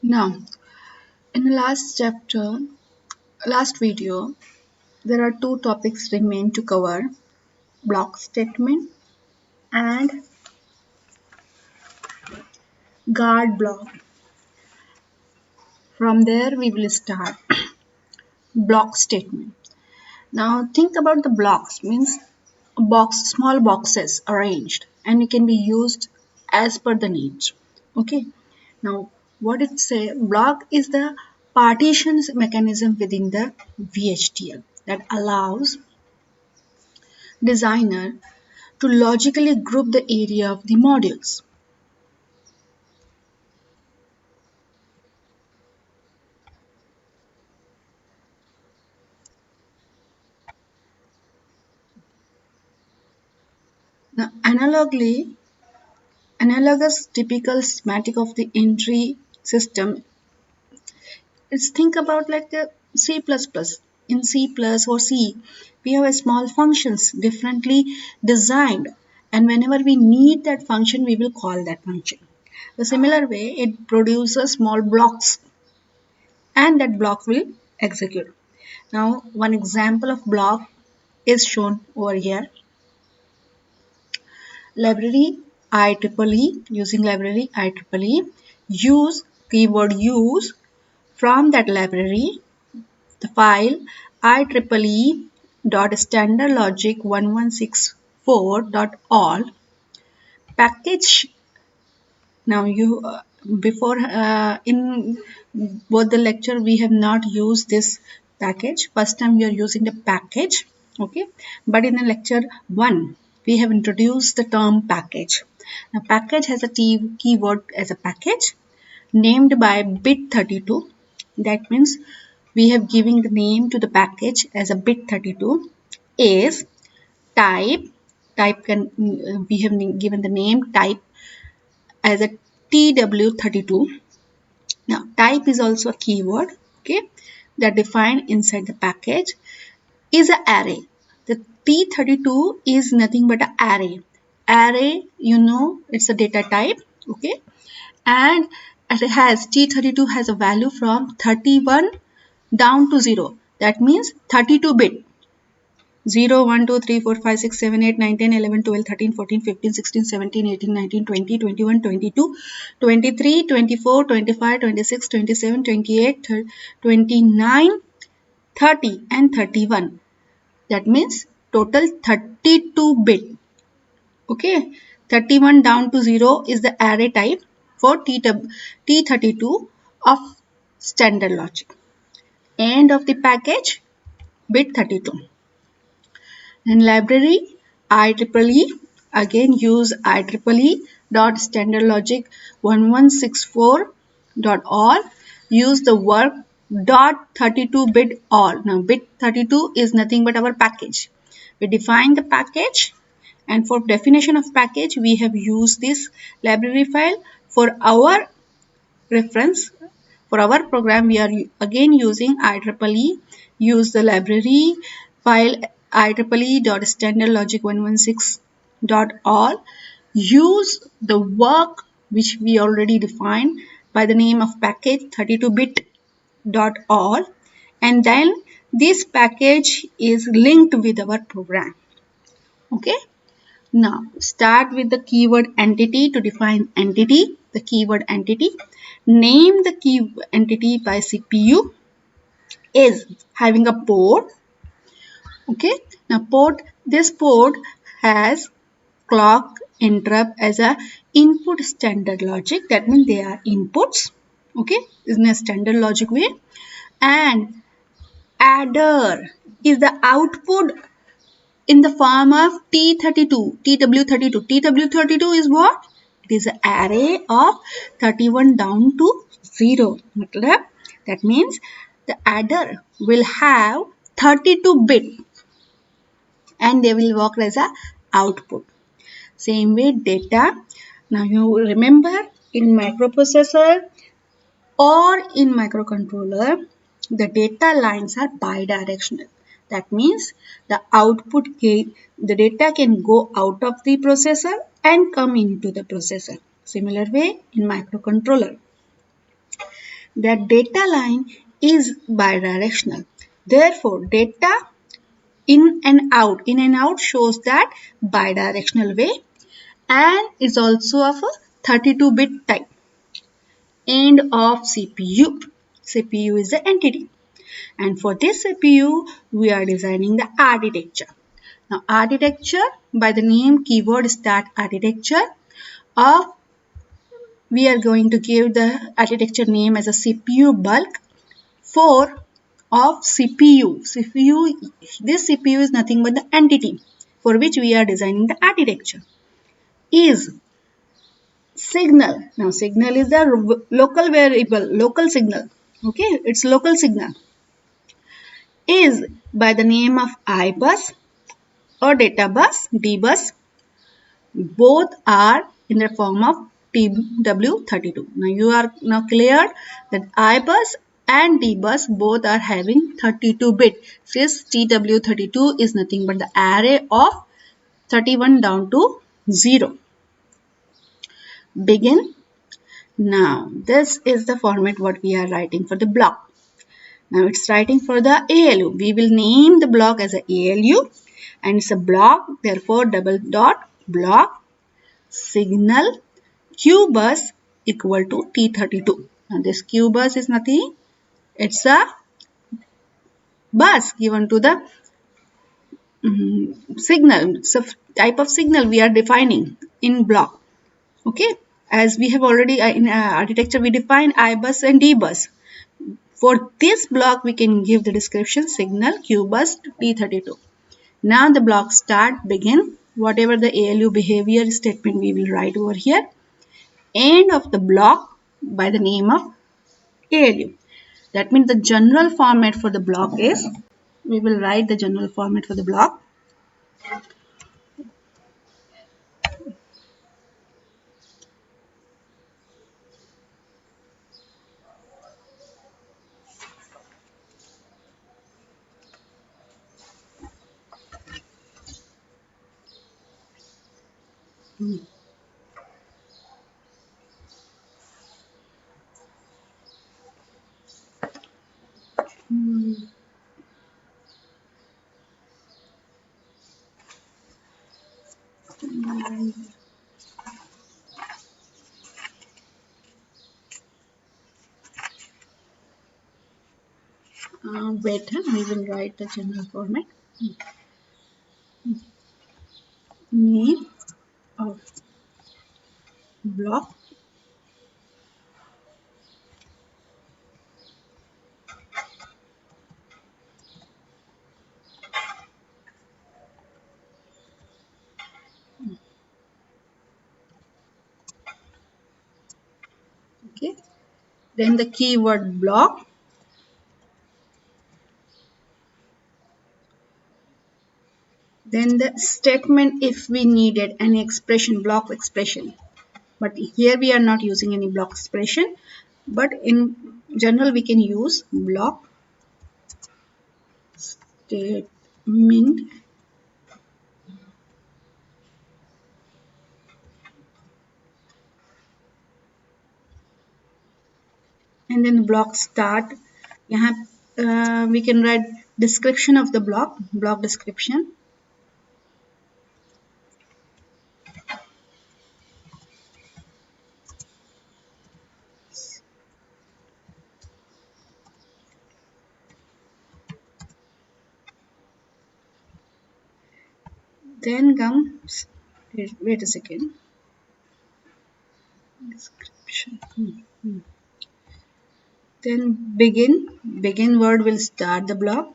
Now, in the last video, there are two topics remain to cover: block statement and guard block. From there, we will start block statement. Now, think about the blocks means small boxes arranged, and it can be used as per the needs. Okay. Now, what it say? Block is the partitions mechanism within the VHDL that allows designer to logically group the area of the modules. Now, analogous typical schematic of the entry system is think about like a C++. In C plus or C, we have a small functions differently designed, and whenever we need that function, we will call that function. The similar way, it produces small blocks, and that block will execute. Now, one example of block is shown over here. Library IEEE, using library IEEE, use keyword use from that library the file IEEE.standardlogic1164.all package. Now you before in both the lecture we have not used this package. First time we are using the package, okay, but in the lecture 1 we have introduced the term package. Now package has a keyword as a package named by bit 32. That means we have given the name to the package as a bit 32 is type can we have given the name type as a TW32. Now type is also a keyword, okay, that defined inside the package is an array. The T32 is nothing but an array. Array, you know, it's a data type, okay, and it has T32 has a value from 31 down to 0. That means 32 bit. 0, 1, 2, 3, 4, 5, 6, 7, 8, 9, 10, 11, 12, 13, 14, 15, 16, 17, 18, 19, 20, 21, 22, 23, 24, 25, 26, 27, 28, 29, 30 and 31. That means total 32 bit. Okay. 31 down to 0 is the array type for T32 of standard logic. End of the package bit 32. And library IEEE, again use IEEE dot standard logic 1164.all, use the work dot 32 bit all. Now bit 32 is nothing but our package. We define the package, and for definition of package we have used this library file. For our reference, for our program, we are again using IEEE. Use the library file IEEE.standardlogic116.all. Use the work which we already defined by the name of package 32bit.all, and then this package is linked with our program. Okay. Now start with the keyword entity to define entity. The keyword entity. Name the key entity by CPU is having a port. Okay. Now this port has clock interrupt as a input standard logic. That means they are inputs. Okay. In a standard logic way. And adder is the output in the form of T32, TW32. TW32 is what? It is an array of 31 down to 0. That means the adder will have 32 bit and they will work as a output. Same way data. Now you remember in microprocessor or in microcontroller, the data lines are bidirectional. That means the the data can go out of the processor and come into the processor. Similar way in microcontroller. that data line is bidirectional. Therefore, data in and out shows that bidirectional way and is also of a 32-bit type. End of CPU. CPU is the entity. And for this CPU, we are designing the architecture. Now, architecture by the name keyword is that architecture of we are going to give the architecture name as a CPU bulk 4 of CPU. This CPU is nothing but the entity for which we are designing the architecture. Is signal. Now signal is the local variable, local signal. Okay, it's local signal. Is by the name of IBus or data bus, DBus. Both are in the form of TW32. Now you are now clear that IBus and DBus both are having 32 bit. Since TW32 is nothing but the array of 31 down to 0. Begin. Now this is the format what we are writing for the block. Now it's writing for the ALU. We will name the block as a ALU and it's a block, therefore double dot block signal Q bus equal to T32. Now this Q bus is nothing, it's a bus given to the signal. It's a type of signal we are defining in block. Okay, as we have already in architecture we define I bus and D bus. For this block we can give the description signal Q bus T32. Now the block start, begin, whatever the ALU behavior statement we will write over here. End of the block by the name of ALU. That means the general format for the block is, we will write the general format for the block. Wait, we will write the general format. Name of block okay. Then the keyword block. Then the statement if we needed any expression, block expression. But here we are not using any block expression. But in general we can use block statement and then block start. We can write description of the block description. Then comes, wait a second, description. Then begin word will start the block.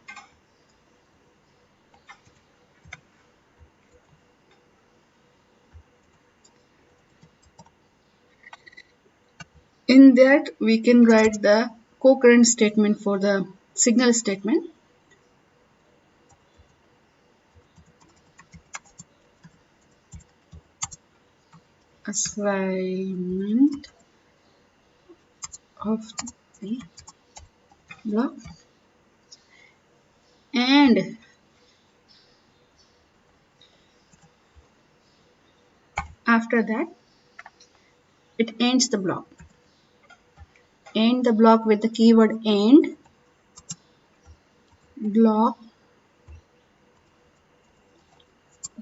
In that we can write the concurrent statement for the signal statement. Assignment of the block and after that it ends the block. End the block with the keyword end, block,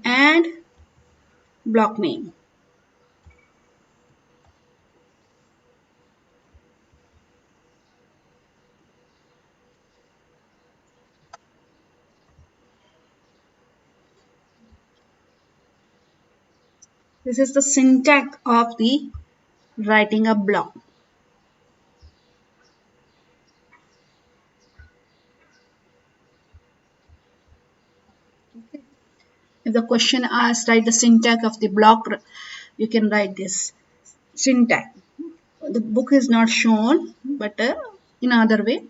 and block name. This is the syntax of the writing a block. If the question asks write the syntax of the block, you can write this syntax. The book is not shown, but in other way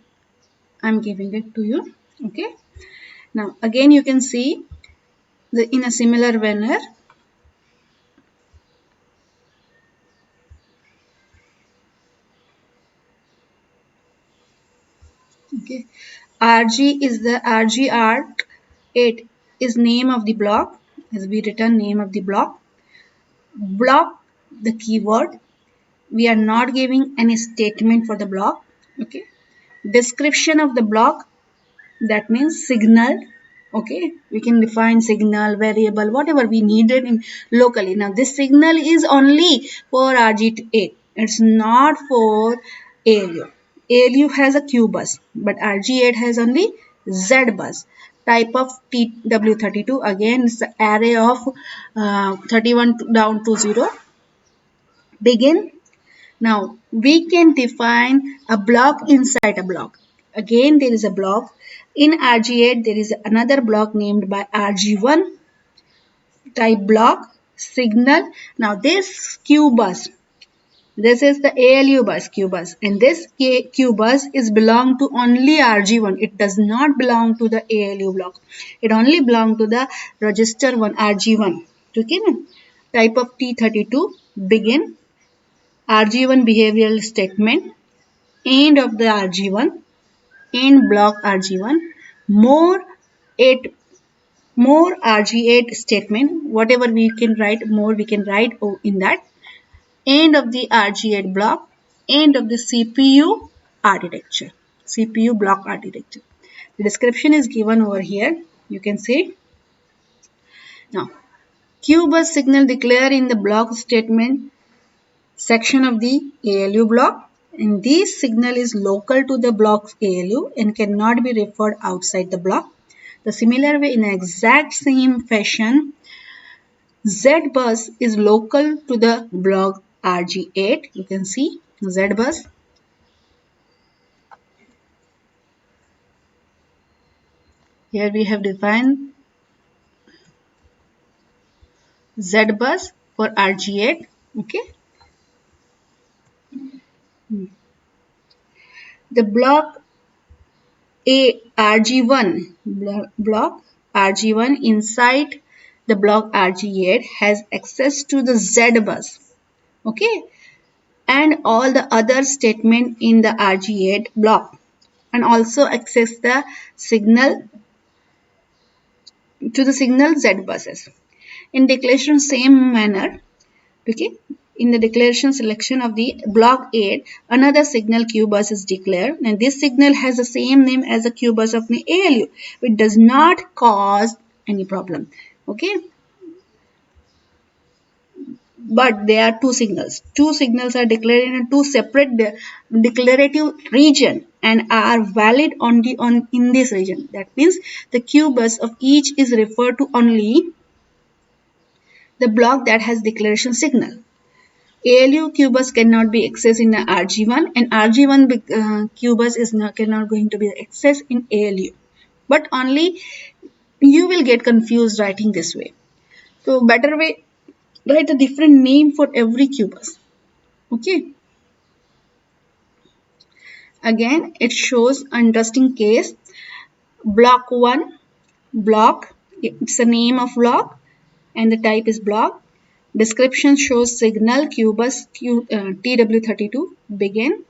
I'm giving it to you. Okay. Now again you can see in a similar manner. Okay. RG is the RG art 8 is name of the block, as we written name of the block. Block the keyword. We are not giving any statement for the block. Okay. Description of the block, that means signal. Okay, we can define signal, variable, whatever we needed in locally. Now this signal is only for RG8. It's not for ALU. ALU has a Q bus, but RG8 has only Z bus. Type of TW32, again it's the array of 31 down to 0. Begin. Now we can define a block inside a block. Again there is a block. In RG8 there is another block named by RG1 type block signal. Now this Q bus, this is the ALU bus Q bus, and this Q bus is belong to only RG1. It does not belong to the ALU block. It only belong to the register 1 RG1. Okay. Type of T32 begin. RG1 behavioral statement, end of the RG1, end block RG1, more 8, more RG8 statement, whatever we can write, more we can write in that, end of the RG8 block, end of the CPU architecture, CPU block architecture. The description is given over here. You can see. Now, Q bus signal declare in the block statement section of the ALU block, and this signal is local to the block's ALU and cannot be referred outside the block. The similar way, in exact same fashion, Z bus is local to the block RG8. You can see Z bus. Here we have defined Z bus for RG8. Okay. The block RG1 block RG1 inside the block RG8 has access to the Z bus. Okay, and all the other statement in the RG8 block, and also access the signal to the signal Z buses. In declaration same manner. Okay. In the declaration selection of the block 8, another signal Q bus is declared, and this signal has the same name as the Q bus of the ALU. It does not cause any problem. Okay. But there are two signals. Two signals are declared in two separate declarative region and are valid only in this region. That means the Q bus of each is referred to only the block that has declaration signal. ALU Q bus cannot be accessed in RG1, and RG1 Q bus is cannot going to be accessed in ALU. But only you will get confused writing this way. So better way, write a different name for every Q bus. Okay. Again, it shows interesting case. Block 1, block, it's the name of block and the type is block. Description shows signal QBus TW32 begin.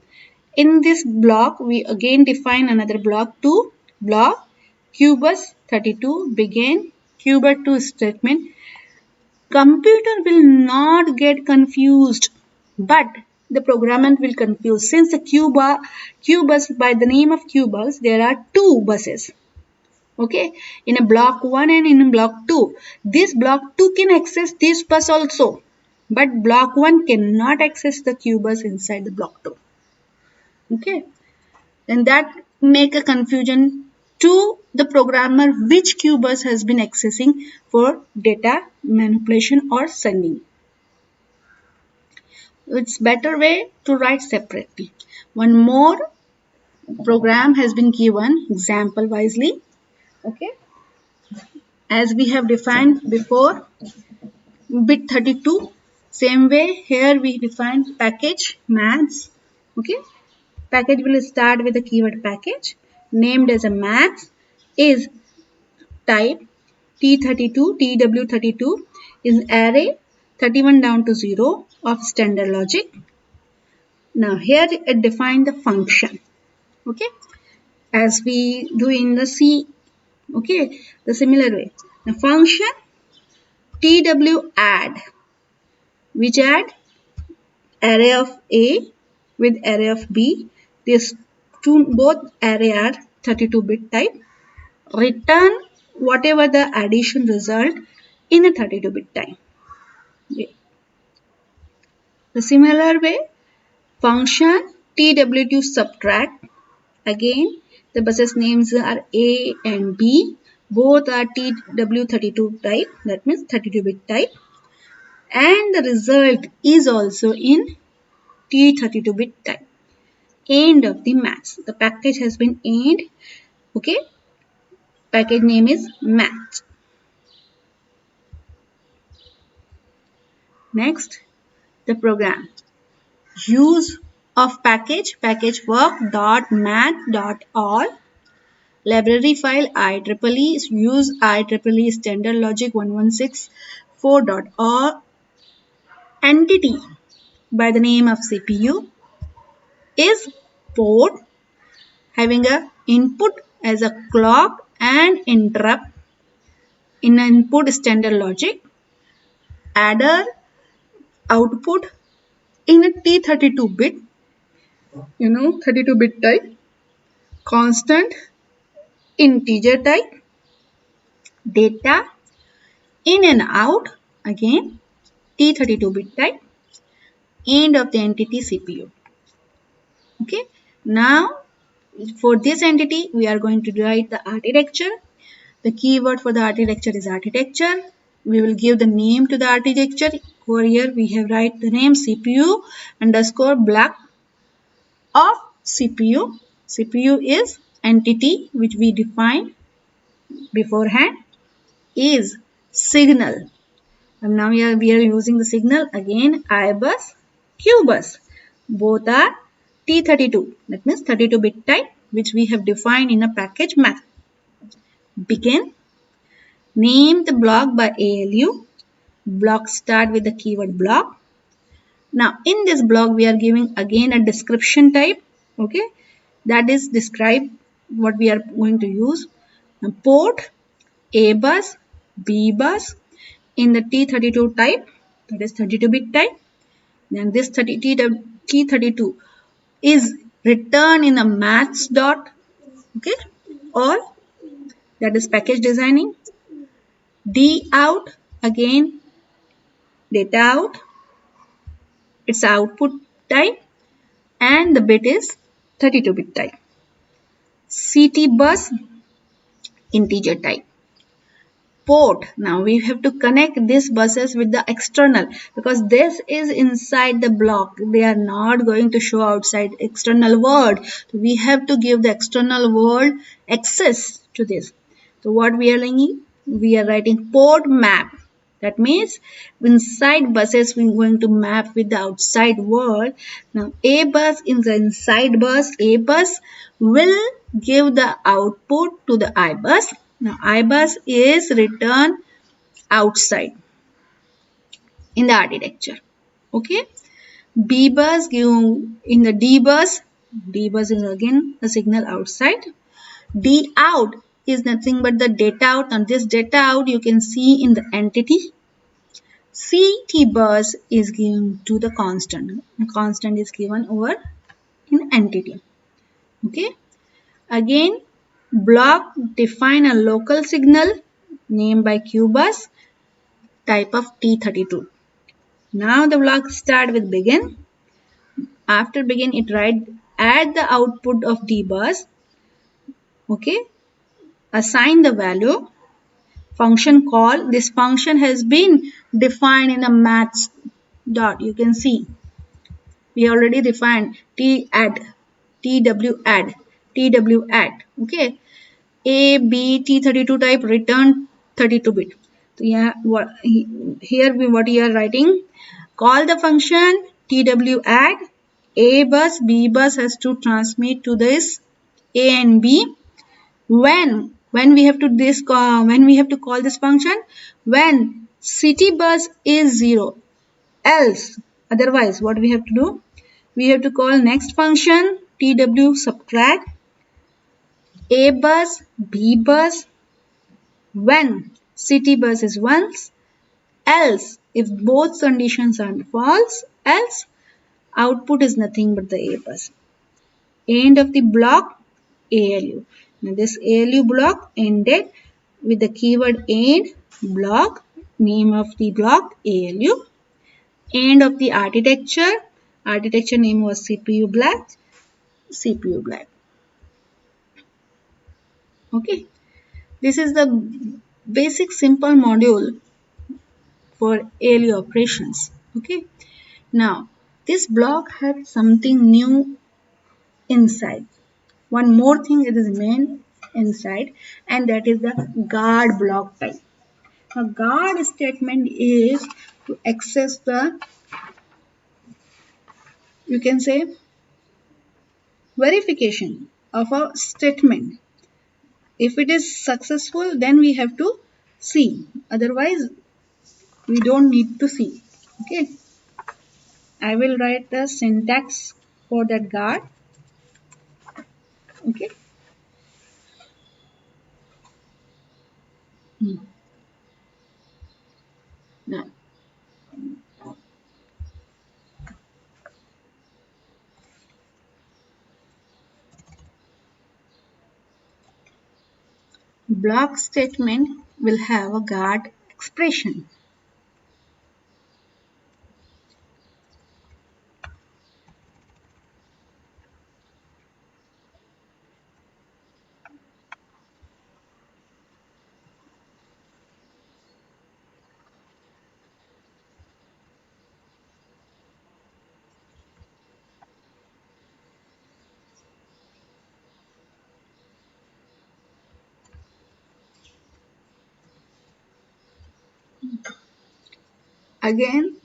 In this block, we again define another block 2, block QBus 32 begin, QBus 2 statement. Computer will not get confused, but the programmer will confuse. Since the Q bus, by the name of Q bus, there are two buses. Okay, in a block 1 and in block 2. This block 2 can access this bus also. But block 1 cannot access the Q bus inside the block 2. Okay, and that make a confusion to the programmer which Q bus has been accessing for data manipulation or sending. It's better way to write separately. One more program has been given example wisely. Okay, as we have defined before, bit 32. Same way here we define package maths. Okay, package will start with the keyword package named as a maths is type T32 TW32 is array 31 down to 0 of standard logic. Now here it define the function. Okay, as we do in the C. Okay, the similar way. The function TW add, which add array of A with array of B. These two both array are 32-bit type. Return whatever the addition result in a 32-bit type. Okay. The similar way, function TW2 subtract. Again, the buses names are A and B. Both are TW32 type, that means 32-bit type. And the result is also in T32-bit type. End of the maths. The package has been end. Okay. Package name is math. Next, the program. Use of package work.math.all. Library file IEEE use IEEE standard logic 1164.all. Entity by the name of CPU is port having a input as a clock and interrupt in input standard logic. Adder output in a T32-bit, 32-bit type. Constant integer type. Data in and out, again T32-bit type. End of the entity CPU. Okay, now for this entity we are going to write the architecture. The keyword for the architecture is architecture. We will give the name to the architecture. Over here we have write the name CPU underscore block of CPU. CPU is entity which we defined beforehand is signal. And now we are using the signal again IBus, QBus. Both are T32. That means 32-bit type which we have defined in a package math. Begin. Name the block by ALU. Block start with the keyword block. Now in this block we are giving again a description type. Okay, that is describe what we are going to use. Now, port A bus, B bus in the T32 type, that is 32-bit type. Then this T32 is written in a maths dot. Okay, or that is package designing. D out again data out, its output type, and the bit is 32-bit type. CT bus integer type. Port. Now we have to connect these buses with the external because this is inside the block. They are not going to show outside external world. So we have to give the external world access to this. So what we are doing? We are writing port map. That means inside buses we are going to map with the outside world. Now A bus is the inside bus. A bus will give the output to the I bus. Now IBus is written outside in the architecture. Okay. B bus give in the D bus. D bus is again a signal outside. D out is nothing but the data out. And this data out you can see in the entity. CT bus is given to the constant. Constant is given over in entity. Okay. Again, block define a local signal named by Q bus type of T32. Now the block start with begin. After begin, it write add the output of D bus. Okay. Assign the value. Function call. This function has been defined in the maths dot. You can see we already defined T add, TW add, TW add. Okay. A, B, T32 type return 32 bit. So yeah, what you are writing, call the function TW add. A bus, B bus has to transmit to this A and B. When we have to when we have to call this function, when city bus is 0, else otherwise what we have to do, we have to call next function TW subtract A bus, B bus, when city bus is once, else if both conditions are false, else output is nothing but the A bus. End of the block ALU. Now this ALU block ended with the keyword end block, name of the block ALU. End of the architecture name was CPU black, CPU black. Okay, this is the basic simple module for ALU operations. Okay, now this block had something new inside. One more thing it is main inside, and that is the guard block type. A guard statement is to access the, you can say, verification of a statement. If it is successful, then we have to see. Otherwise, we don't need to see. Okay. I will write the syntax for that guard. Okay. Now, block statement will have a guard expression. Again,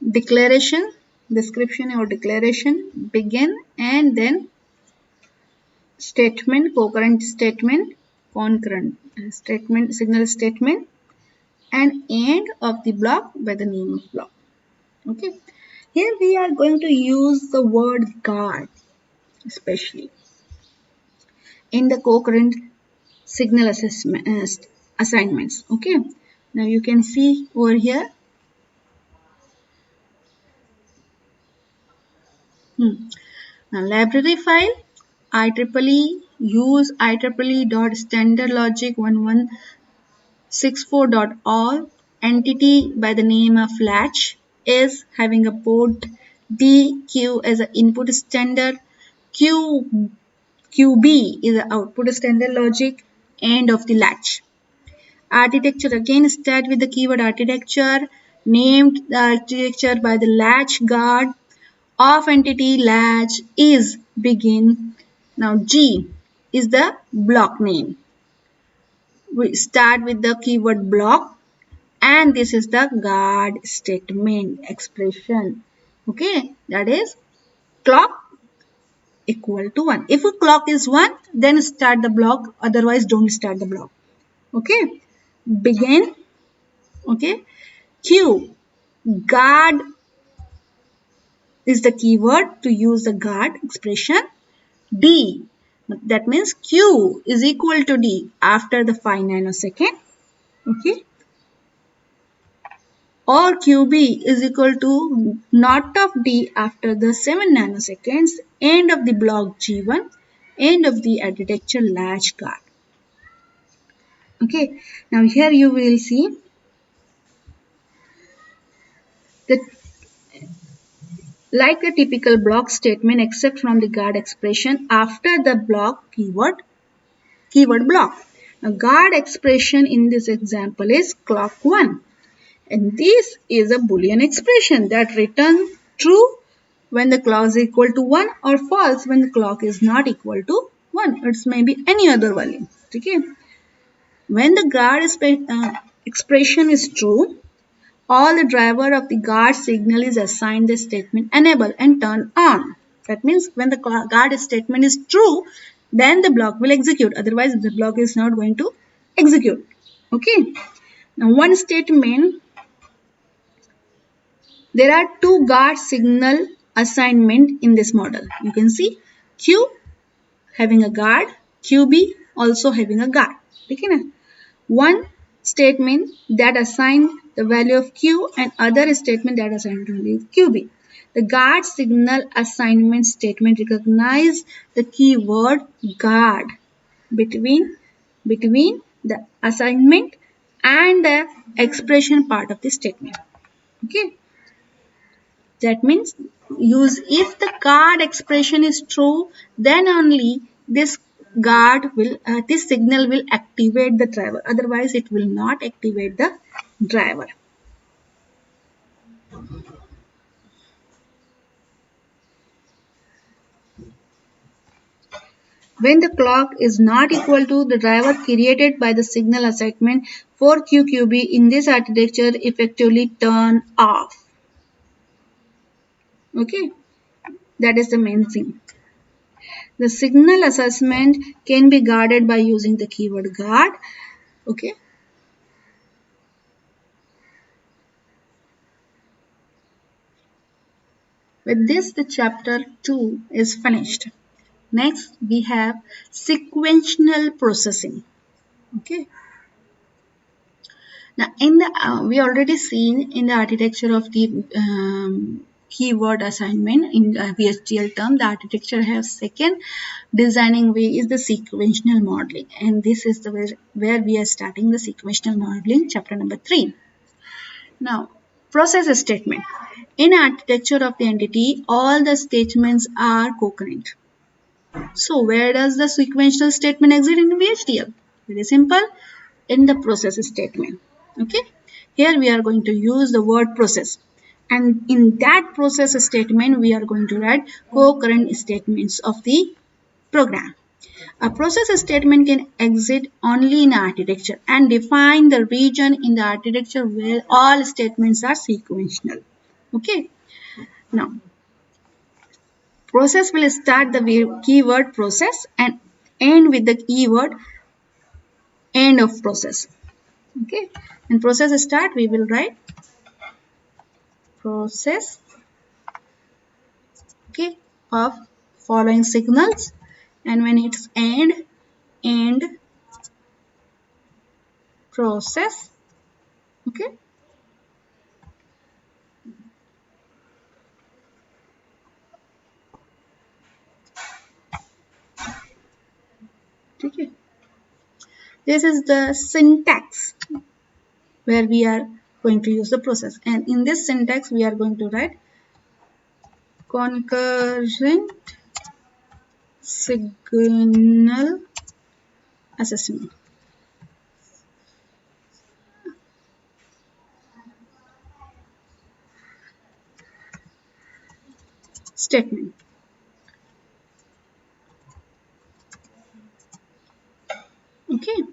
declaration, description or declaration, begin, and then statement, concurrent statement, signal statement, and end of the block by the name of block. Okay. Here we are going to use the word guard, especially in the concurrent signal assignments. Okay. Now you can see over here. Now library file IEEE use IEEE.standardlogic1164.all entity by the name of latch is having a port DQ as an input standard, QB is the output standard logic, end of the latch. Architecture again start with the keyword architecture, named the architecture by the latch guard of entity latch is begin. Now G is the block name. We start with the keyword block, and this is the guard statement expression. Okay, that is clock equal to 1. If a clock is 1, then start the block, otherwise don't start the block. Okay, begin. Okay, Q, guard is the keyword to use the guard expression. D, that means Q is equal to D after the 5 nanosecond. Okay, or QB is equal to naught of D after the 7 nanoseconds, end of the block G1, end of the architecture latch guard. Okay, now here you will see that like a typical block statement except from the guard expression after the block keyword block. Now guard expression in this example is clock 1. And this is a Boolean expression that returns true when the clock is equal to 1 or false when the clock is not equal to 1. It may be any other value. Okay. When the guard expression is true, all the driver of the guard signal is assigned the statement enable and turn on. That means when the guard statement is true, then the block will execute. Otherwise, the block is not going to execute. Okay. Now, one statement, there are two guard signal assignment in this model. You can see Q having a guard, QB also having a guard. Okay. One statement that assign the value of Q and other statement that assign the value of QB. The guard signal assignment statement recognize the keyword guard between the assignment and the expression part of the statement. Okay. That means use if the guard expression is true, then only this this signal will activate the driver. Otherwise, it will not activate the driver. When the clock is not equal to the driver created by the signal assignment for QQB in this architecture effectively turn off. Okay, that is the main thing. The signal assessment can be guarded by using the keyword guard. Okay. With this, the chapter 2 is finished. Next, we have sequential processing. Okay. Now, in the we already seen in the architecture of the keyword assignment in the VHDL term, the architecture has second designing way is the sequential modeling, and this is the where we are starting the sequential modeling, chapter number 3. Now, process statement. In architecture of the entity, all the statements are concurrent. So, where does the sequential statement exist in VHDL? Very simple, in the process statement. Okay, here we are going to use the word process, and in that process statement, we are going to write concurrent statements of the program. A process statement can exist only in architecture and define the region in the architecture where all statements are sequential. Okay. Now, process will start the keyword process and end with the keyword end of process. Okay. In process start, we will write process, okay, of following signals, and when it's end process. Okay. Okay. This is the syntax where we are going to use the process, and in this syntax we are going to write concurrent signal assessment statement. Okay.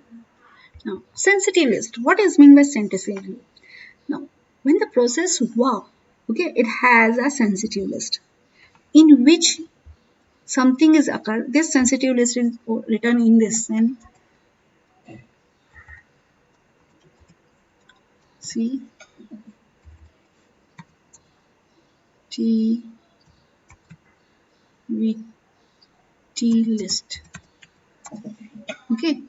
Now, sensitive list. What is meant by sensitive list? Now, when the process wow, okay, it has a sensitive list in which something is occurred. This sensitive list is written in this and C T V T list. Okay.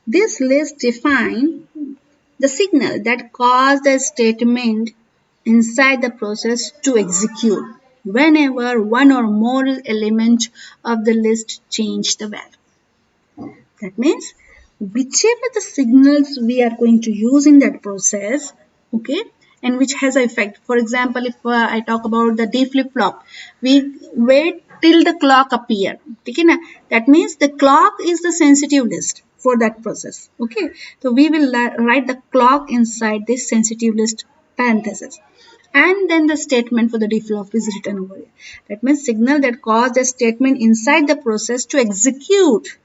This list defines the signal that caused the statement inside the process to execute whenever one or more elements of the list change the value. That means whichever the signals we are going to use in that process, okay, and which has an effect. For example, if I talk about the D flip-flop, we wait till the clock appear. Okay, na? That means the clock is the sensitive list for that process. Okay, so we will write the clock inside this sensitive list parenthesis. And then the statement for the D flip is written over here. That means signal that caused a statement inside the process to execute,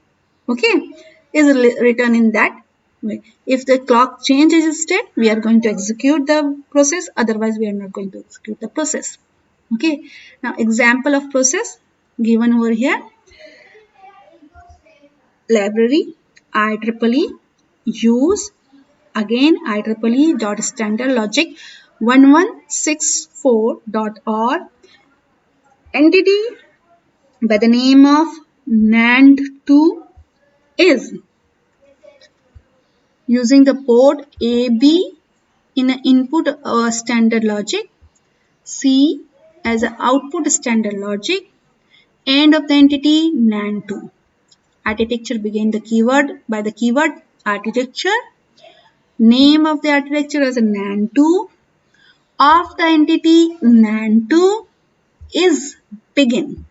okay, is written in that way. If the clock changes its state, we are going to execute the process, otherwise we are not going to execute the process. Okay, now example of process given over here: library IEEE use, again IEEE dot standard logic 1164.org, entity by the name of NAND2 is using the port AB in an input standard logic, C as an output standard logic, end of the entity NAND2. Architecture begin the keyword by the keyword architecture, name of the architecture as a NAND2, of the entity NAND2 is begin.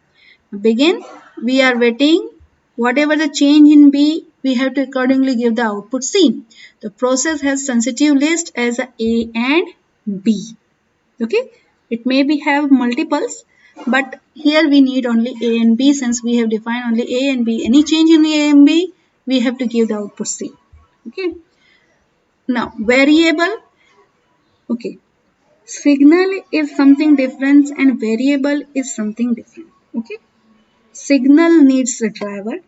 Begin, we are waiting. Whatever the change in B, we have to accordingly give the output C. The process has sensitive list as A and B. Okay, it may be have multiples, but here we need only A and B since we have defined only A and B. Any change in A and B, we have to give the output C. Okay. Now variable. Okay, signal is something different and variable is something different. Okay. Signal needs a driver,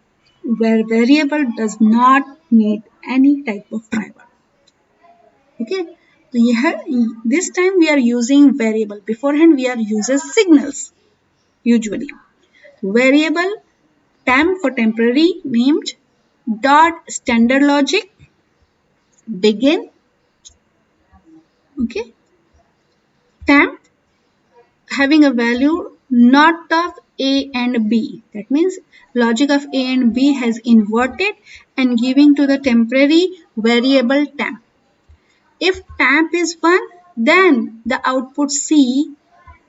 where variable does not need any type of driver. Okay, so this time we are using variable. Beforehand we are using signals usually. Variable temp for temporary named dot standard logic begin. Okay, temp having a value not of A and B. That means logic of A and B has inverted and giving to the temporary variable temp. If temp is 1, then the output C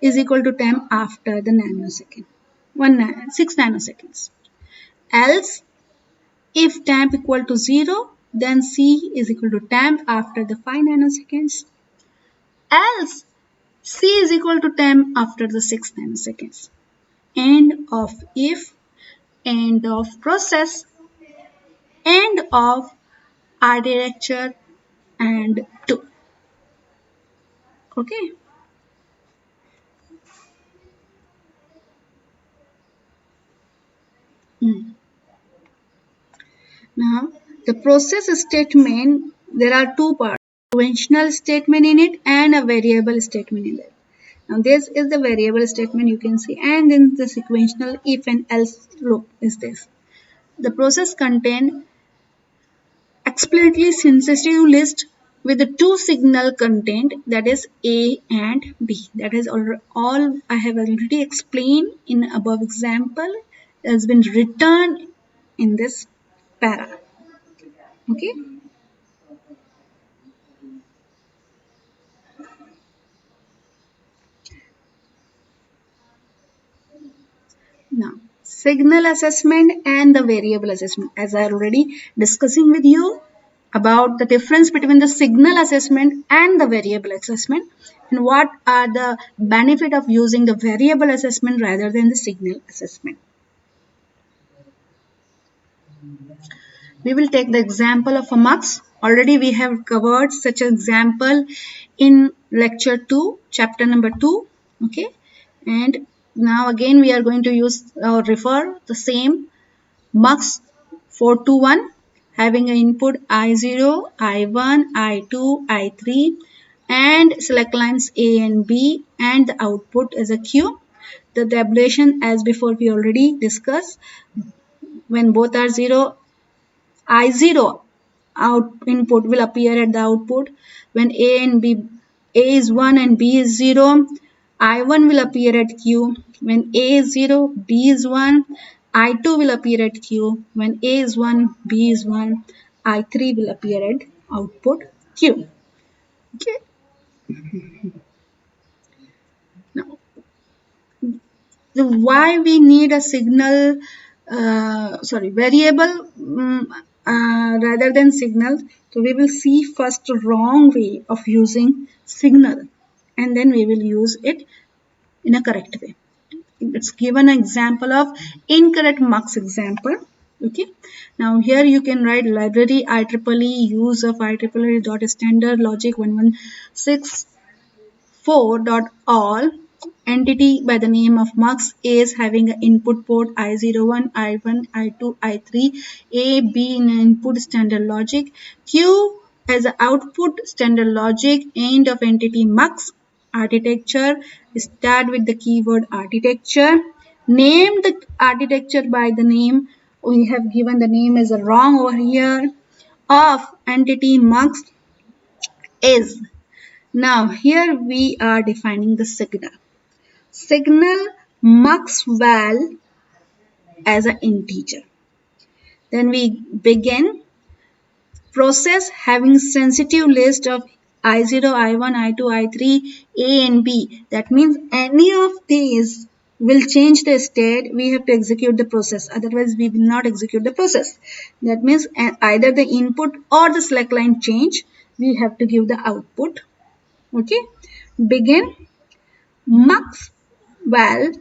is equal to temp after the nanosecond, 6 nanoseconds. Else, if temp equal to 0, then C is equal to temp after the 5 nanoseconds. Else, C is equal to temp after the 6 nanoseconds. End of if, end of process, end of architecture, and 2. Okay. Now, the process statement, there are two parts, sequential statement in it and a variable statement in it. Now, this is the variable statement you can see, and then the sequential if and else loop is this. The process contain explicitly sensitive list with the two signal content, that is A and B. That is all I have already explained in above example has been written in this para. Okay. Now, signal assessment and the variable assessment. As I already discussing with you about the difference between the signal assessment and the variable assessment, and what are the benefit of using the variable assessment rather than the signal assessment. We will take the example of a mux. Already we have covered such an example in lecture 2, chapter number 2. Okay, and now again we are going to use or refer the same mux 421 having an input I0, I1, I2, I3 and select lines A and B, and the output is a Q. The tabulation, as before we already discussed, when both are 0, I0 out input will appear at the output. When A is 1 and B is 0, I1 will appear at Q. When A is 0, B is 1, I2 will appear at Q. When A is 1, B is 1, I3 will appear at output Q. Okay. Now, why we need a signal, variable rather than signal. So we will see first wrong way of using signal, and then we will use it in a correct way. It's given an example of incorrect mux example. Okay, now here you can write library IEEE use of IEEE dot standard logic 116 4.all entity by the name of mux is having an input port I01, I1, I2, I3, A, B in input standard logic, Q as an output standard logic, end of entity mux, architecture, start with the keyword architecture, name the architecture by the name, we have given the name as a wrong over here, of entity mux is. Now here we are defining the signal. Signal mux val as an integer. Then we begin process having sensitive list of I0, I1, I2, I3, A and B. That means any of these will change the state. We have to execute the process. Otherwise, we will not execute the process. That means either the input or the select line change. We have to give the output. Okay. Begin mux val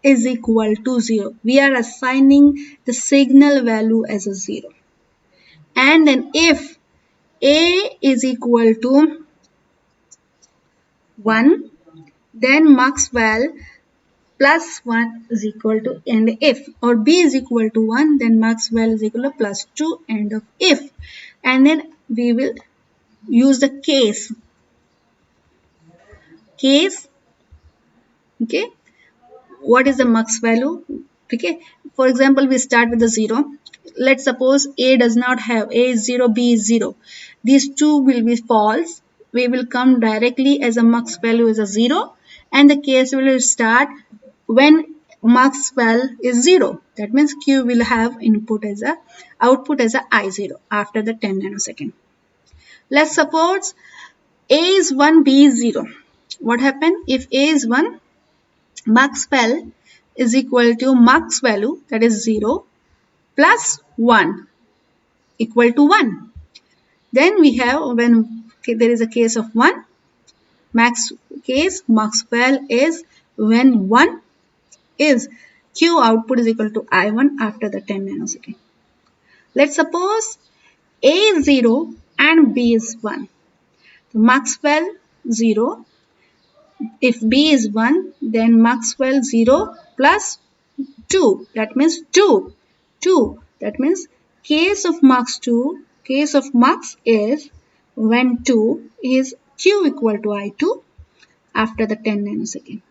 is equal to 0. We are assigning the signal value as a 0. And then if A is equal to 1, then mux val plus 1 is equal to end if, or B is equal to 1, then mux val is equal to plus 2 end of if. And then we will use the case. Okay. What is the mux value? Okay, for example, we start with the 0. Let's suppose A does not have, A is 0, B is 0. These two will be false. We will come directly as a mux value is a 0, and the case will start when mux val is 0. That means Q will have output as a I0 after the 10 nanosecond. Let's suppose A is 1, B is 0. What happened if A is 1? Mux val is equal to mux value, that is 0, plus 1 equal to 1. Then we have, when there is a case of 1, mux val is when 1 is Q output is equal to I1 after the 10 nanosecond. Let's suppose A is 0 and B is 1. So mux val 0. If B is 1, then mux val 0 plus 2, that means 2. That means case of mux is when 2 is Q equal to I2 after the 10 nanosecond.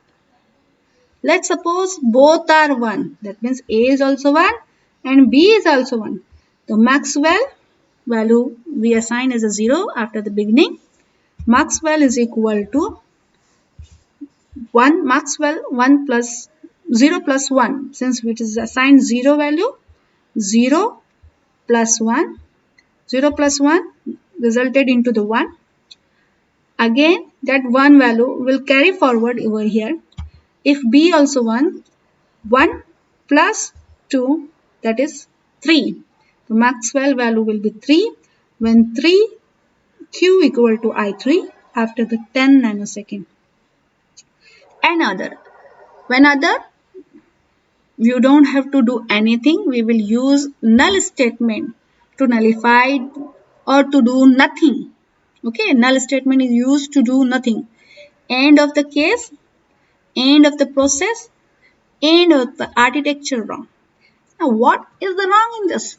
Let's suppose both are 1. That means A is also 1 and B is also 1. The mux val value we assign as a 0 after the beginning. Mux val is equal to 1, mux val 1 plus 0 plus 1. Since it is assigned 0 value, 0 plus 1, 0 plus 1 resulted into the 1. Again, that 1 value will carry forward over here. If B also 1, 1 plus 2, that is 3. The Maxwell value will be 3 when 3 Q equal to I3 after the 10 nanosecond. When other, you don't have to do anything. We will use null statement to nullify or to do nothing. Okay, null statement is used to do nothing. End of the case, end of the process, end of the architecture wrong. Now, what is the wrong in this?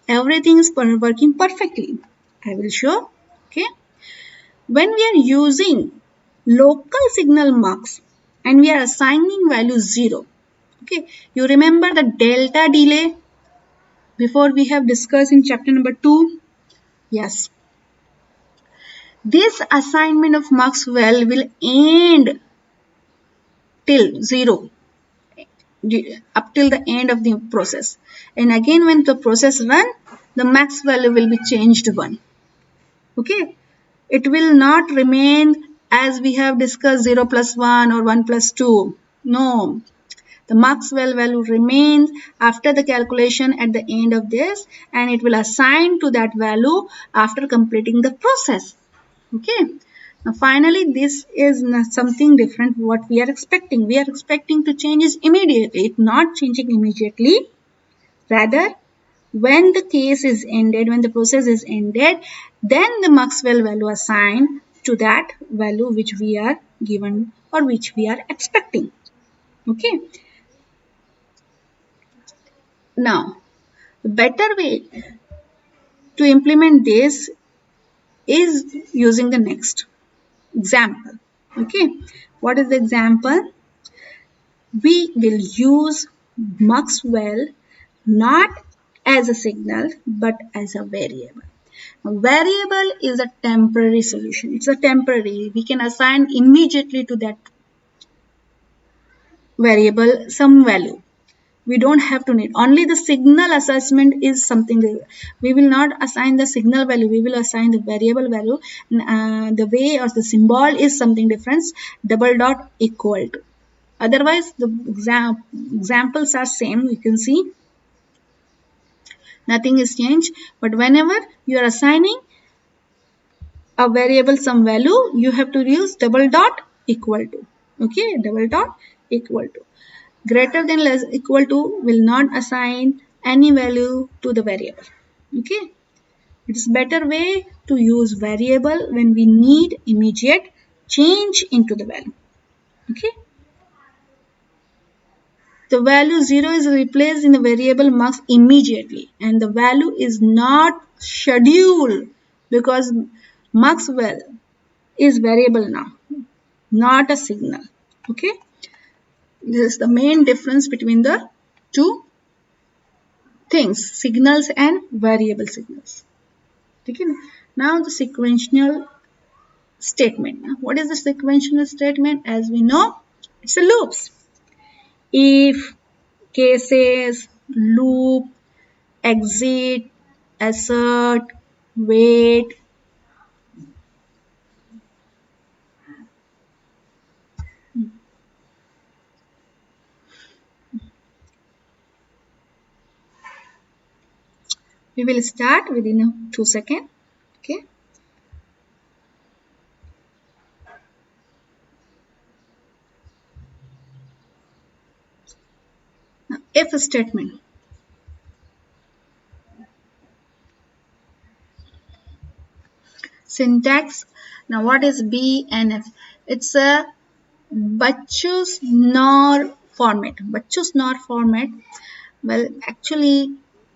Everything is working perfectly. I will show. Okay, when we are using local signal mux and we are assigning value 0. Okay, you remember the delta delay before we have discussed in chapter number 2? Yes. This assignment of Maxwell will end till 0, up till the end of the process. And again when the process run, the max value will be changed 1. Okay. It will not remain as we have discussed 0 plus 1 or 1 plus 2. No. The Maxwell value remains after the calculation at the end of this, and it will assign to that value after completing the process. Okay. Now finally this is something different what we are expecting. We are expecting to change is immediately. It's not changing immediately. Rather, when the case is ended, when the process is ended, then the Maxwell value assigned to that value which we are given or which we are expecting. Okay. Now, the better way to implement this is using the next example. Okay. What is the example? We will use Maxwell not as a signal but as a variable. A variable is a temporary solution. It's a temporary. We can assign immediately to that variable some value. We don't have to need. Only the signal assessment is something. We will not assign the signal value. We will assign the variable value. The way or the symbol is something different. Double dot equal to. Otherwise, the examples are same. You can see nothing is changed. But whenever you are assigning a variable some value, you have to use double dot equal to. Okay, double dot equal to. Greater than less equal to will not assign any value to the variable. Okay, it is better way to use variable when we need immediate change into the value. Okay, the value 0 is replaced in the variable marks immediately, and the value is not scheduled because Maxwell is variable now, not a signal. Okay, this is the main difference between the two things, signals and variable signals. Okay, now the sequential statement. What is the sequential statement? As we know, it's a loops. If, cases, loop, exit, assert, wait. We will start within 2 seconds. Okay. Now, if statement. Syntax. Now what is B and F? It's a but choose nor format. But choose nor format. Well, actually,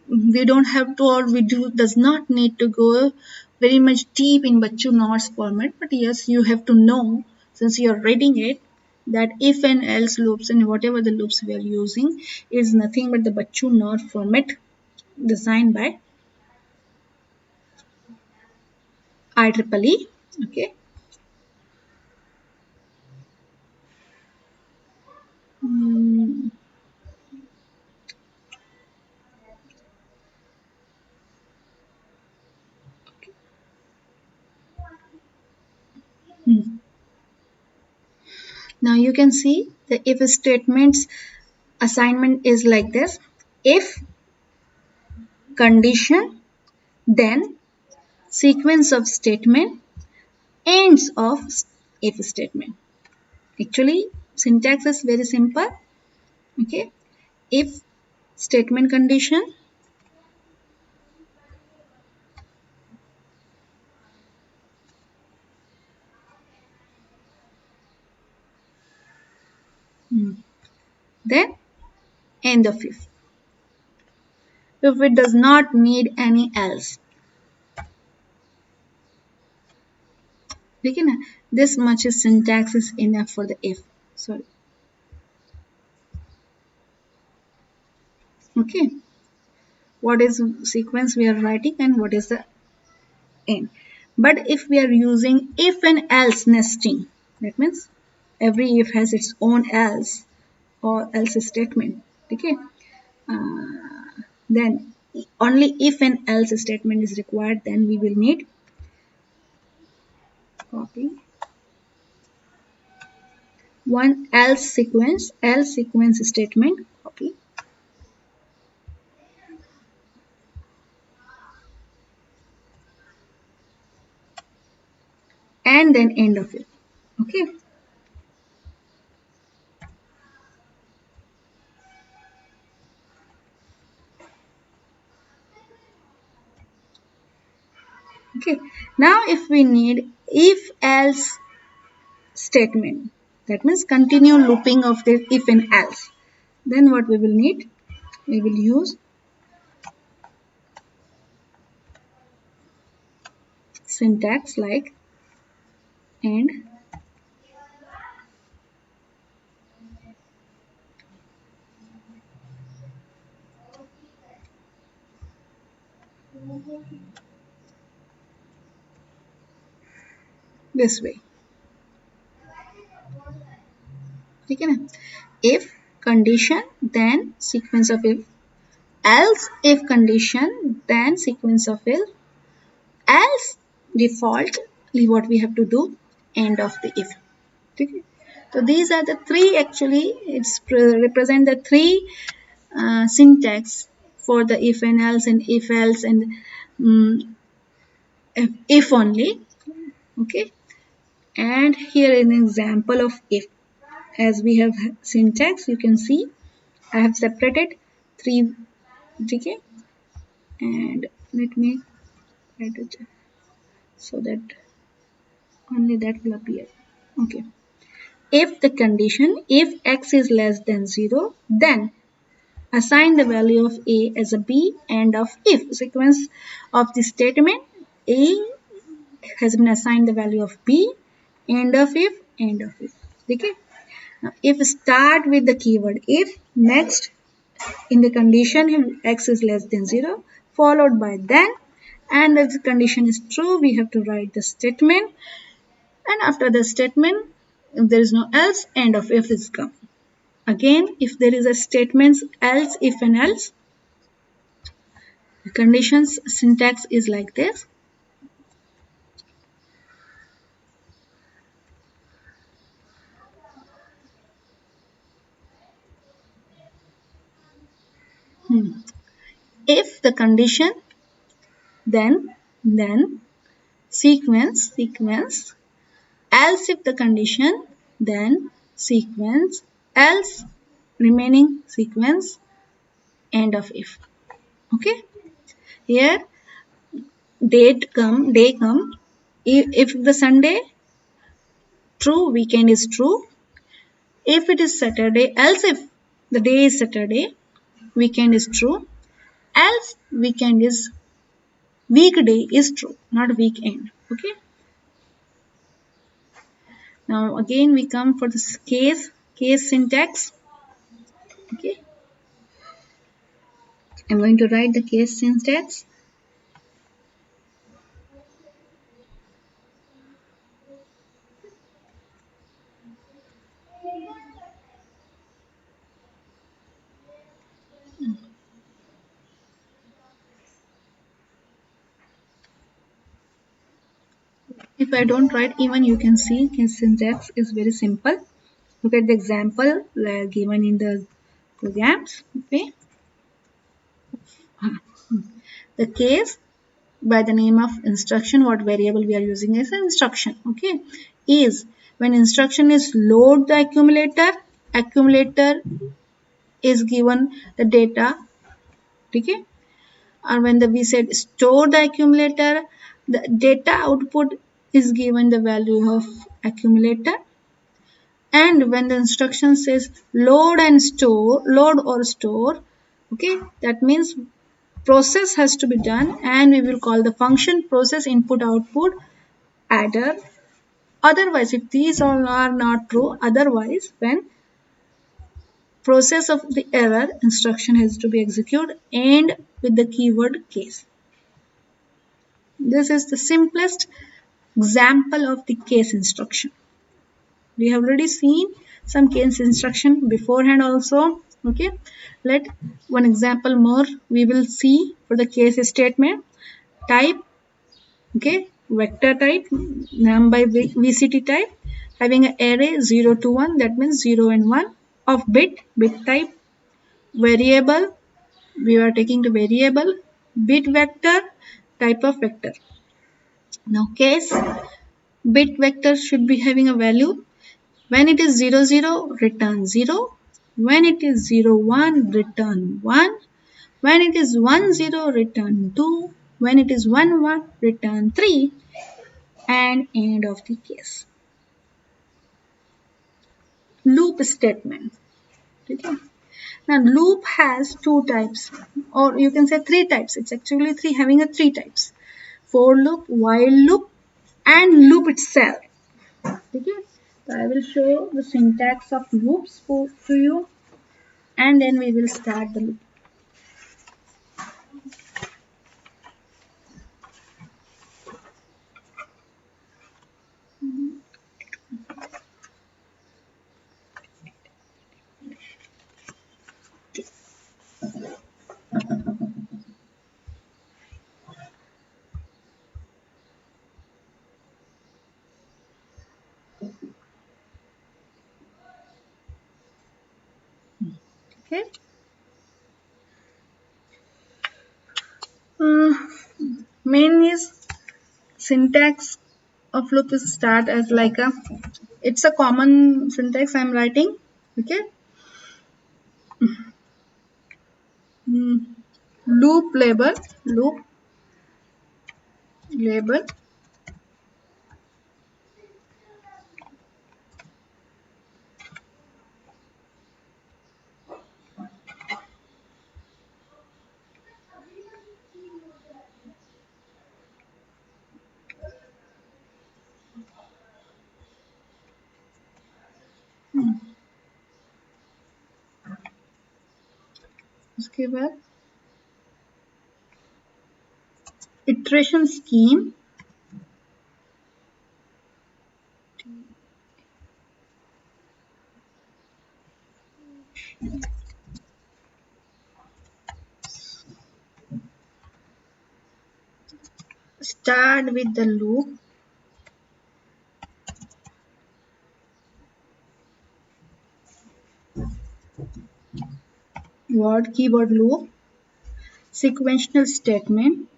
we don't have to, or we do does not need to go very much deep in Bachu Nor's format. But yes, you have to know, since you are reading it, that if and else loops and whatever the loops we are using is nothing but the Bachu Nor format designed by IEEE. Okay. Mm, mm. Now you can see the if statements assignment is like this. If condition, then sequence of statement, ends of if statement. Actually, syntax is very simple. Okay, if statement condition, then end of if it does not need any else. Okay, this much is syntax is enough for the if. Sorry. Okay, what is sequence we are writing and what is the end. But if we are using if and else nesting, that means every if has its own else or else statement. Okay, then only if and else statement is required, then we will need copy one else sequence statement, copy, and then end of it. Okay, okay. Now if we need if else statement, that means continue looping of the if and else, then what we will need, we will use syntax like and this way. ठीक है ना, if condition then sequence of if, else if condition then sequence of if, else defaultly what we have to do, end of the if. Okay, so these are the three, actually it's represent the three syntax for the if and else and if else and um, if only. Okay, and here an example of if, as we have syntax you can see I have separated three. Okay, and let me write it so that only that will appear. Okay, if the condition if x is less than 0, then assign the value of a as a b, end of if. Sequence of the statement, a has been assigned the value of b, end of if, end of if. Okay, now if start with the keyword if, next in the condition if x is less than 0, followed by then, and if the condition is true we have to write the statement, and after the statement if there is no else, end of if is come. Again if there is a statement else if and else, the conditions syntax is like this. If the condition, then sequence, else if the condition, then sequence, else remaining sequence, end of if. Okay, here day come, if the Sunday true, weekend is true. If it is Saturday, else if the day is Saturday, weekend is true, else weekday is true, not weekend. Okay, now again we come for this case syntax. Okay, I'm going to write the case syntax. If I don't write, even you can see case syntax is very simple. Look at the example given in the programs. Okay, the case by the name of instruction, what variable we are using is an instruction. Okay, is when instruction is load the accumulator is given the data. Okay, and when we said store the accumulator, the data output is given the value of accumulator. And when the instruction says load or store, okay, that means process has to be done, and we will call the function process input output adder. Otherwise if these all are not true, otherwise when process of the error instruction has to be executed and with the keyword case. This is the simplest example of the case instruction. We have already seen some case instruction beforehand also. Okay, let one example more we will see for the case statement. Type, okay, vector type, num by VCT type, having an array 0 to 1, that means 0 and 1 of bit type, variable, we are taking the variable, bit vector, type of vector. Now case, bit vector should be having a value. When it is 0, 0, return 0. When it is 0, 1, return 1. When it is 1, 0, return 2. When it is 1, 1, return 3. And end of the case. Loop statement. Okay. Now loop has two types, or you can say three types. It's actually having a three types: for loop, while loop, and loop itself. Okay. So I will show the syntax of loops to you, and then we will start the loop. Okay. Uh, Main is syntax of loop is start as like a, it's a common syntax I'm writing. Okay. Loop label, उसके बाद iteration scheme, start with the loop, word keyword loop, sequential statement,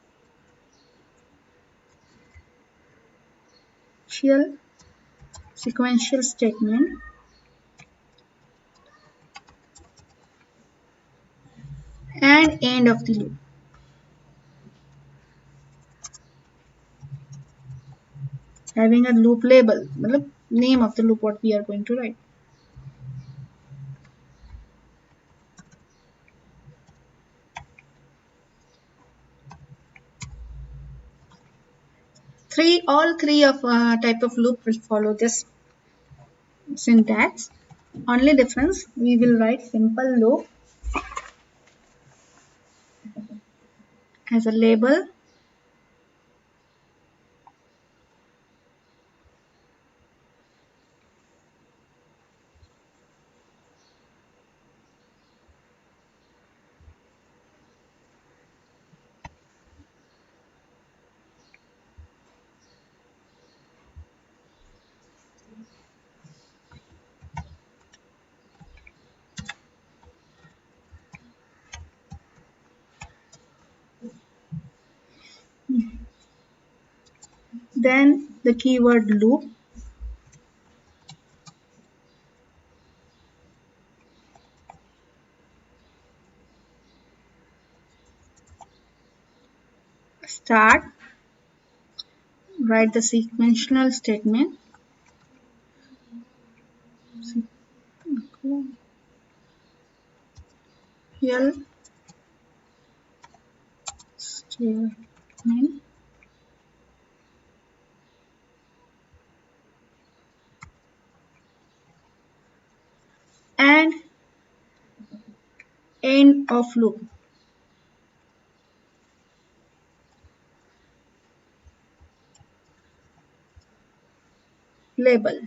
sequential statement, and end of the loop. Having a loop label, name of the loop what we are going to write. All three of type of loop will follow this syntax. Only difference, we will write simple loop as a label, then the keyword loop, start, write the sequential statement, sequential statement, and End of loop. Label.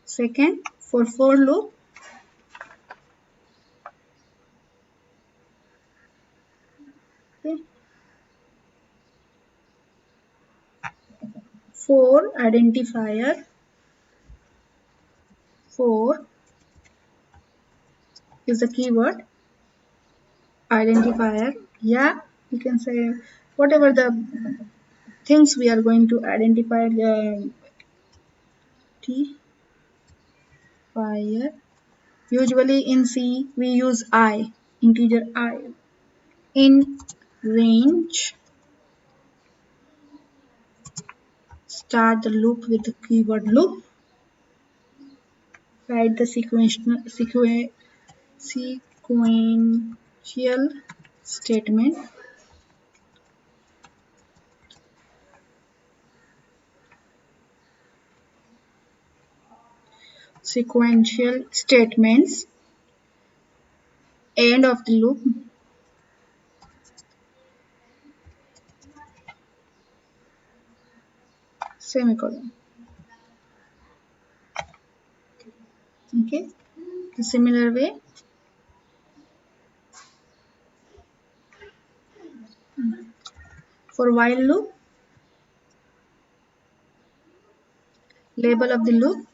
Second, for loop, okay. For identifier, for is the keyword. Identifier, yeah, you can say whatever the things we are going to identify. T fire. Usually in C we use I, integer I. In range, start the loop with the keyword loop. Write the sequential statement. Sequential statements. End of the loop. Semicolon. Okay. The similar way, for while loop, label of the loop,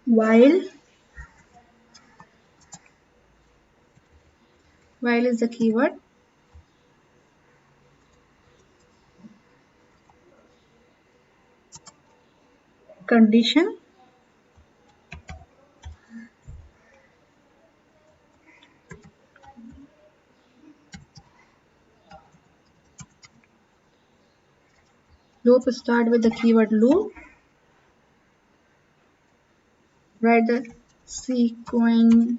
while is the keyword, condition, loop start with the keyword loop, write the sequential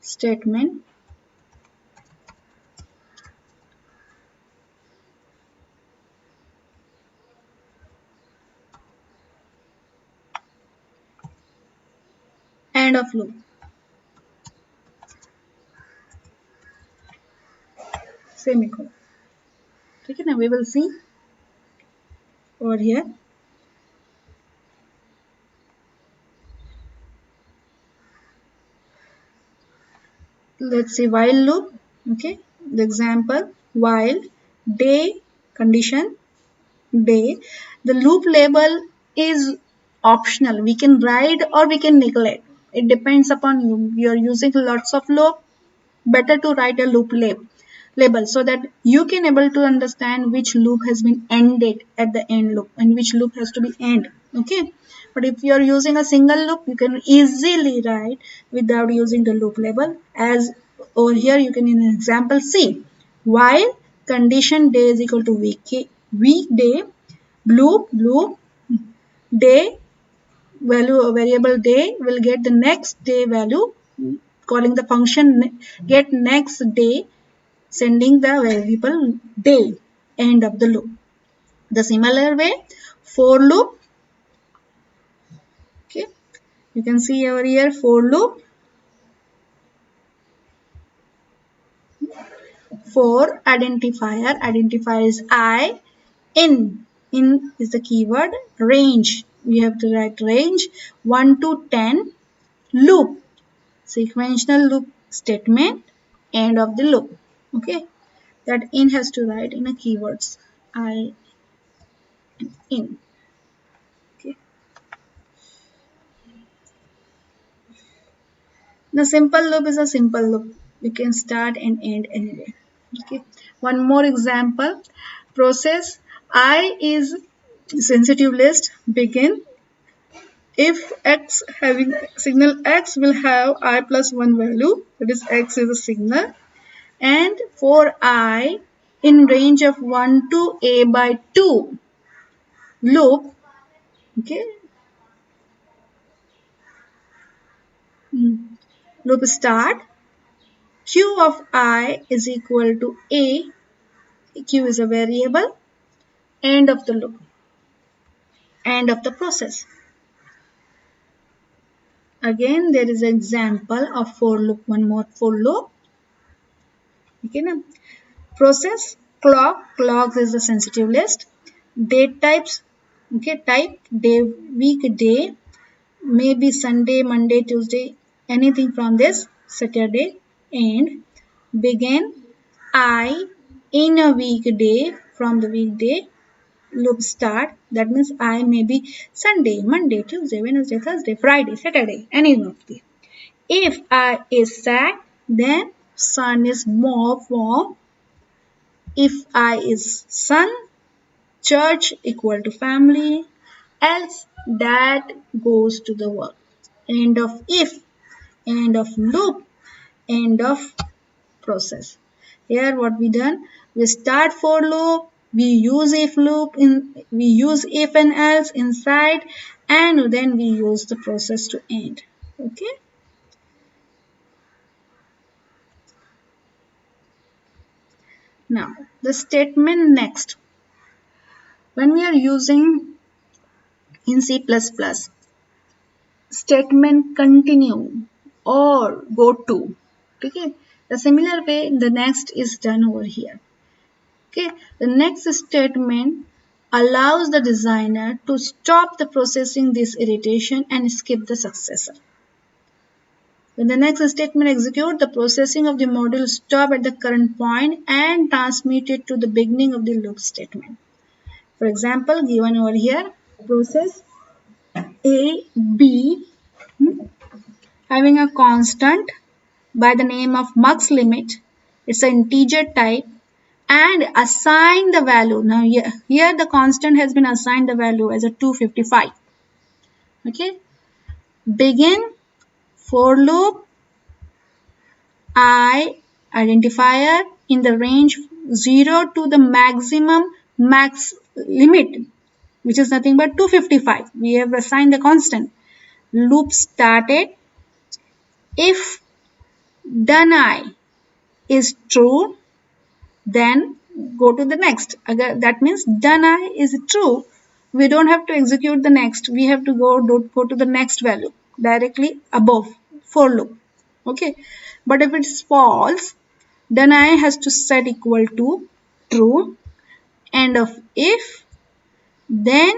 statement, end of loop, semicolon. Okay, now we will see over here. Let's see while loop. Okay, the example, while day condition day, the loop label is optional. We can write or we can neglect. It depends upon you. You're using lots of loop, better to write a loop label so that you can able to understand which loop has been ended at the end loop and which loop has to be end. Okay, but if you are using a single loop, you can easily write without using the loop label. As over here you can in an example see, while condition day is equal to weekday, loop day value, variable day will get the next day value, calling the function get next day, sending the variable day, end of the loop. The similar way, for loop, okay, you can see over here for loop, for identifier is I, in is the keyword, range, we have to write range 1 to 10, loop, sequential loop statement, end of the loop. Okay, that in has to write in a keywords I, in. Okay, the simple loop is a simple loop, you can start and end anywhere. Okay, one more example, process I is sensitive list begin if x having signal x will have I plus 1 value, that is x is a signal, and for I in range of 1 to a by 2 loop, okay, loop start, q of I is equal to a, q is a variable, end of the loop, end of the process. Again there is an example of for loop, one more for loop. Okay, now process clock is the sensitive list. Date types, okay, type day, week, day, maybe Sunday, Monday, Tuesday, anything from this, Saturday, and begin I in a weekday from the weekday loop start. That means I may be Sunday, Monday, Tuesday, Wednesday, Thursday, Friday, Saturday, any of the. If I is sad, then sun is more form. If I is son, church equal to family, else dad goes to the work. End of if, end of loop, end of process. Here what we done, we start for loop, we use if loop, we use if and else inside, and then we use the process to end. Okay. Now the statement next. When we are using in C++, statement continue or go to. Okay. The similar way the next is done over here. Okay. The next statement allows the designer to stop the processing this iteration and skip the successor. When the next statement executes, the processing of the module stop at the current point and transmit it to the beginning of the loop statement. For example, given over here, process A, B, having a constant by the name of mux limit. It's an integer type and assign the value. Now here the constant has been assigned the value as a 255. Okay. Begin for loop I identifier in the range 0 to the maximum max limit, which is nothing but 255. We have assigned the constant. Loop started. If done I is true, then go to the next. That means done I is true. We don't have to execute the next. We have to go to the next value directly above for loop. Okay. But if it's false, then I has to set equal to true. End of if, then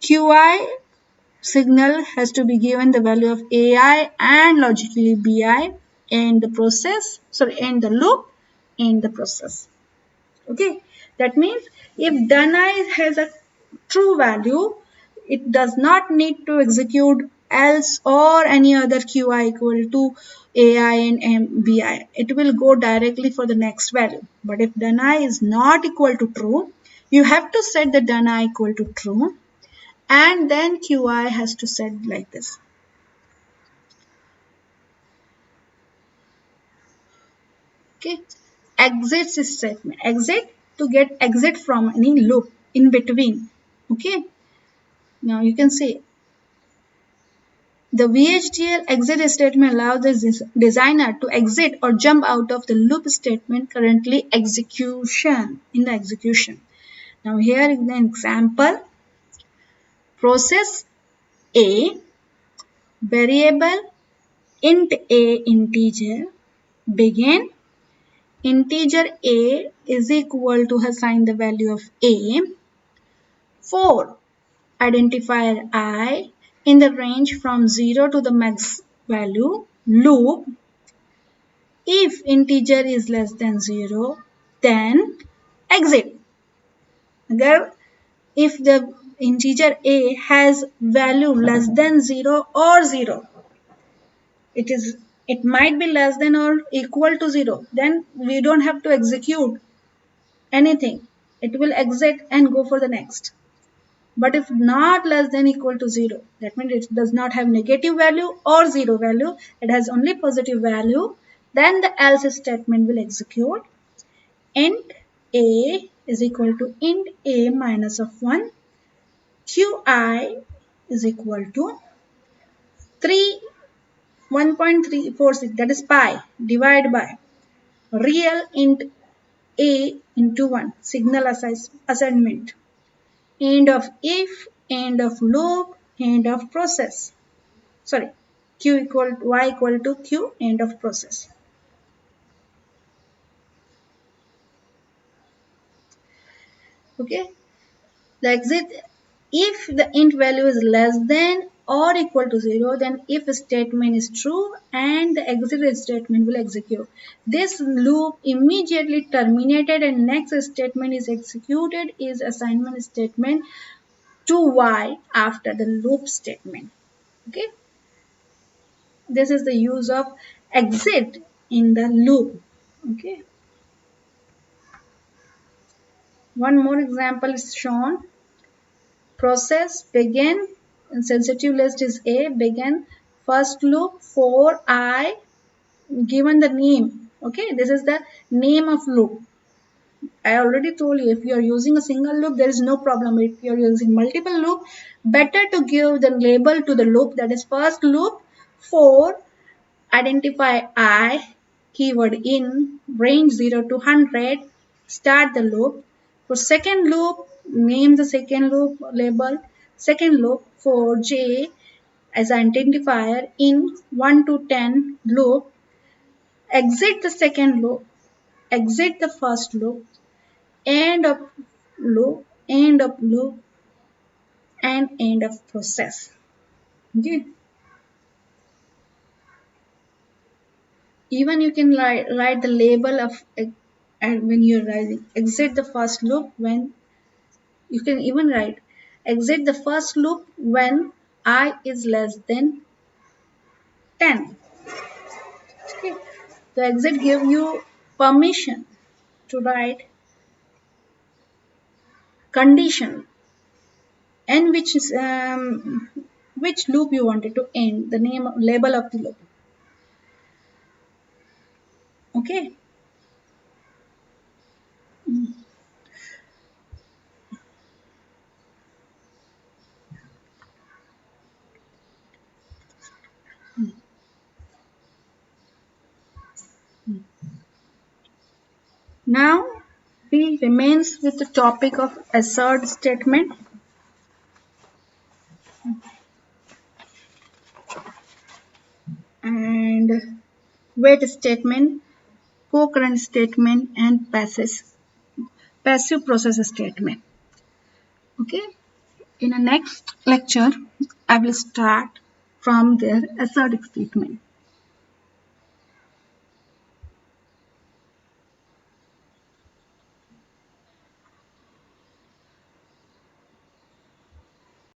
qi signal has to be given the value of ai and logically bi, and the process, sorry, and the loop, and the process. Okay, that means if done I has a true value, it does not need to execute else or any other qi equal to ai and bi. It will go directly for the next value. But if done I is not equal to true, you have to set the done I equal to true, and then qi has to set like this. Okay, exit statement, exit to get exit from any loop in between. Okay, now you can see the VHDL exit statement allows the designer to exit or jump out of the loop statement currently execution in the execution. Now here is an example. Process A, variable int a integer, begin integer a is equal to assign the value of a, for identifier I in the range from 0 to the max value, loop. If integer is less than 0, then exit. Agar if the integer a has value less than 0 or 0, it might be less than or equal to 0, then we don't have to execute anything. It will exit and go for the next. But if not less than equal to 0, that means it does not have negative value or 0 value, it has only positive value, then the else statement will execute. Int a is equal to int a minus of 1, qi is equal to 3 1.346, that is pi, divided by real int a into 1, signal assignment, end of if, end of loop, end of process. Sorry, q equal to y equal to q, end of process. Okay, the exit, if the int value is less than or equal to 0, then if statement is true and the exit statement will execute. This loop immediately terminated and next statement is executed is assignment statement to y after the loop statement. Okay, this is the use of exit in the loop. Okay, one more example is shown. Process begin, sensitive list is A, begin first loop for I, given the name. Okay, this is the name of loop. I already told you if you are using a single loop, there is no problem. If you are using multiple loop, better to give the label to the loop, that is first loop for identify I, keyword in, range 0 to 100, start the loop. For second loop, name the second loop label, second loop for J as identifier in 1 to 10 loop, exit the second loop, exit the first loop, end of loop, end of loop, and end of process. Okay. Even you can write the label of and when you're writing exit the first loop, when you can even write exit the first loop when I is less than 10. Okay. The exit give you permission to write condition and which loop you wanted to end, the name label of the loop. Okay. Now we remains with the topic of assert statement and wait statement, concurrent statement, and passive process statement. Okay. In the next lecture, I will start from their assert statement.